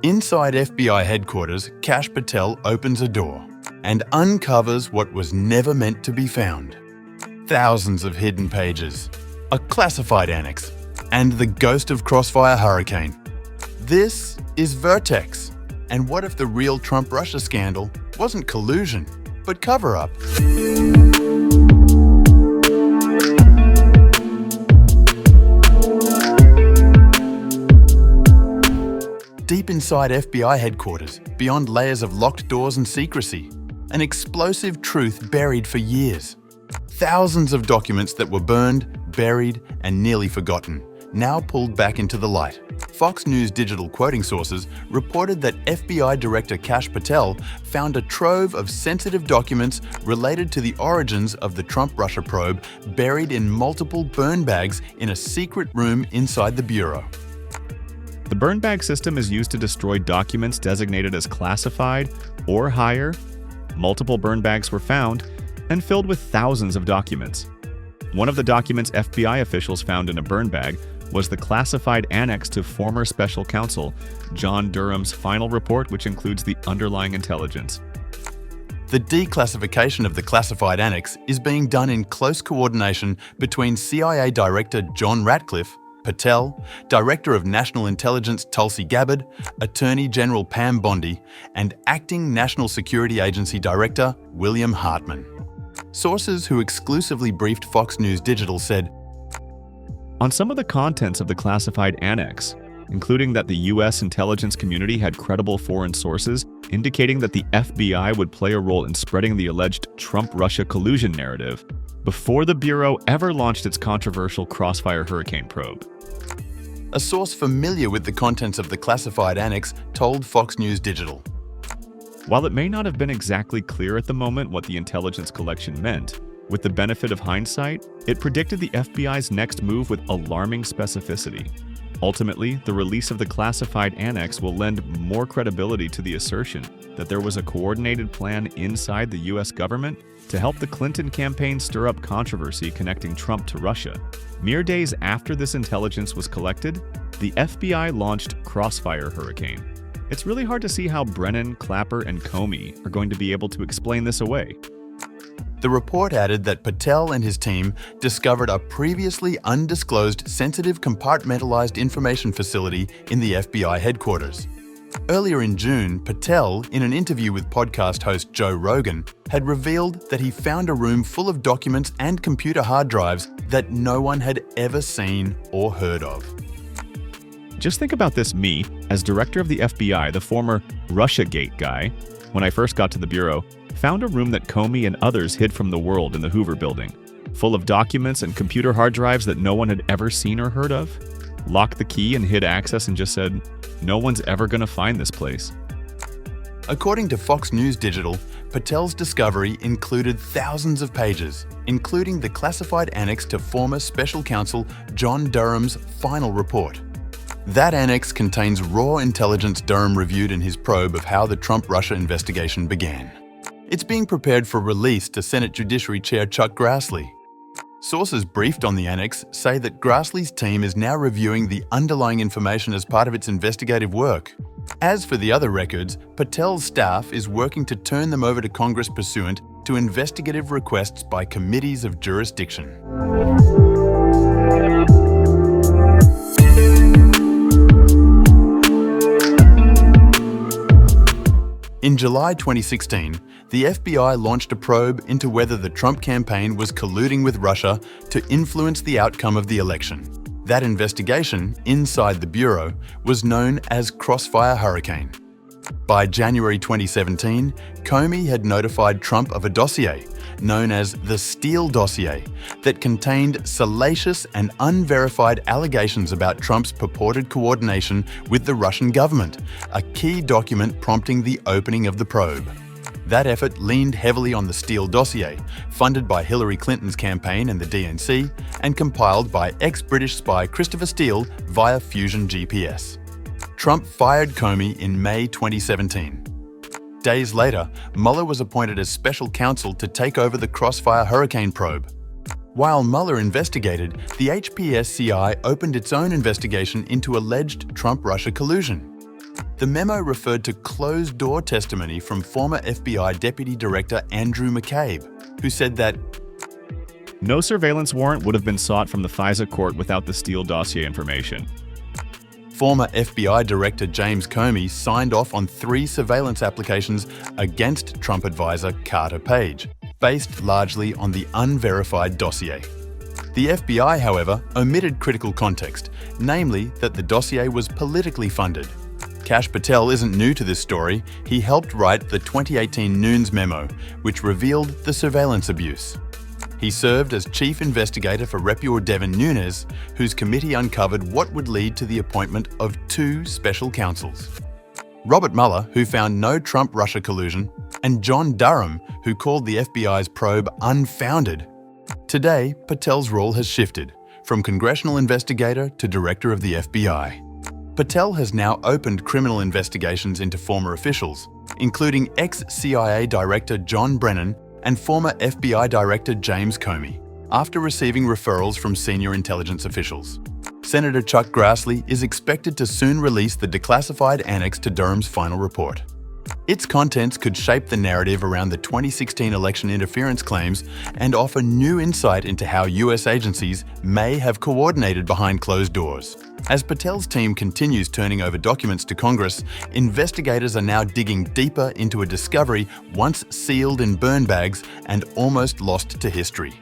Inside FBI headquarters, Kash Patel opens a door and uncovers what was never meant to be found. Thousands of hidden pages, a classified annex, and the ghost of Crossfire Hurricane. This is VERTEX. And what if the real Trump-Russia scandal wasn't collusion, but cover-up? Deep inside FBI headquarters, beyond layers of locked doors and secrecy, an explosive truth buried for years. Thousands of documents that were burned, buried, and nearly forgotten, now pulled back into the light. Fox News digital quoting sources reported that FBI Director Kash Patel found a trove of sensitive documents related to the origins of the Trump-Russia probe buried in multiple burn bags in a secret room inside the Bureau. The burn bag system is used to destroy documents designated as classified or higher. Multiple burn bags were found and filled with thousands of documents. One of the documents FBI officials found in a burn bag was the classified annex to former Special Counsel John Durham's final report, which includes the underlying intelligence. The declassification of the classified annex is being done in close coordination between CIA Director John Ratcliffe, Patel, Director of National Intelligence Tulsi Gabbard, Attorney General Pam Bondi, and Acting National Security Agency Director William Hartman. Sources who exclusively briefed Fox News Digital said, on some of the contents of the classified annex, including that the U.S. intelligence community had credible foreign sources indicating that the FBI would play a role in spreading the alleged Trump-Russia collusion narrative before the Bureau ever launched its controversial Crossfire Hurricane probe. A source familiar with the contents of the classified annex told Fox News Digital. While it may not have been exactly clear at the moment what the intelligence collection meant, with the benefit of hindsight, it predicted the FBI's next move with alarming specificity. Ultimately, the release of the classified annex will lend more credibility to the assertion that there was a coordinated plan inside the U.S. government to help the Clinton campaign stir up controversy connecting Trump to Russia. Mere days after this intelligence was collected, the FBI launched Crossfire Hurricane. It's really hard to see how Brennan, Clapper, and Comey are going to be able to explain this away. The report added that Patel and his team discovered a previously undisclosed sensitive compartmentalized information facility in the FBI headquarters. Earlier in June, Patel, in an interview with podcast host Joe Rogan, had revealed that he found a room full of documents and computer hard drives that no one had ever seen or heard of. Just think about this: me, as director of the FBI, the former Russiagate guy, when I first got to the Bureau, found a room that Comey and others hid from the world in the Hoover building, full of documents and computer hard drives that no one had ever seen or heard of. Locked the key and hid access and just said, no one's ever going to find this place. According to Fox News Digital, Patel's discovery included thousands of pages, including the classified annex to former Special Counsel John Durham's final report. That annex contains raw intelligence Durham reviewed in his probe of how the Trump-Russia investigation began. It's being prepared for release to Senate Judiciary Chair Chuck Grassley. Sources briefed on the annex say that Grassley's team is now reviewing the underlying information as part of its investigative work. As for the other records, Patel's staff is working to turn them over to Congress pursuant to investigative requests by committees of jurisdiction. In July 2016, the FBI launched a probe into whether the Trump campaign was colluding with Russia to influence the outcome of the election. That investigation, inside the Bureau, was known as Crossfire Hurricane. By January 2017, Comey had notified Trump of a dossier, known as the Steele dossier, that contained salacious and unverified allegations about Trump's purported coordination with the Russian government, a key document prompting the opening of the probe. That effort leaned heavily on the Steele dossier, funded by Hillary Clinton's campaign and the DNC, and compiled by ex-British spy Christopher Steele via Fusion GPS. Trump fired Comey in May 2017. Days later, Mueller was appointed as special counsel to take over the Crossfire Hurricane probe. While Mueller investigated, the HPSCI opened its own investigation into alleged Trump-Russia collusion. The memo referred to closed-door testimony from former FBI Deputy Director Andrew McCabe, who said that no surveillance warrant would have been sought from the FISA court without the Steele dossier information. Former FBI Director James Comey signed off on 3 surveillance applications against Trump advisor Carter Page, based largely on the unverified dossier. The FBI, however, omitted critical context, namely that the dossier was politically funded. Kash Patel isn't new to this story. He helped write the 2018 Nunes Memo, which revealed the surveillance abuse. He served as chief investigator for Rep. Devin Nunes, whose committee uncovered what would lead to the appointment of 2 special counsels. Robert Mueller, who found no Trump-Russia collusion, and John Durham, who called the FBI's probe unfounded. Today, Patel's role has shifted, from congressional investigator to director of the FBI. Patel has now opened criminal investigations into former officials, including ex-CIA Director John Brennan and former FBI Director James Comey, after receiving referrals from senior intelligence officials. Senator Chuck Grassley is expected to soon release the declassified annex to Durham's final report. Its contents could shape the narrative around the 2016 election interference claims and offer new insight into how US agencies may have coordinated behind closed doors. As Patel's team continues turning over documents to Congress, investigators are now digging deeper into a discovery once sealed in burn bags and almost lost to history.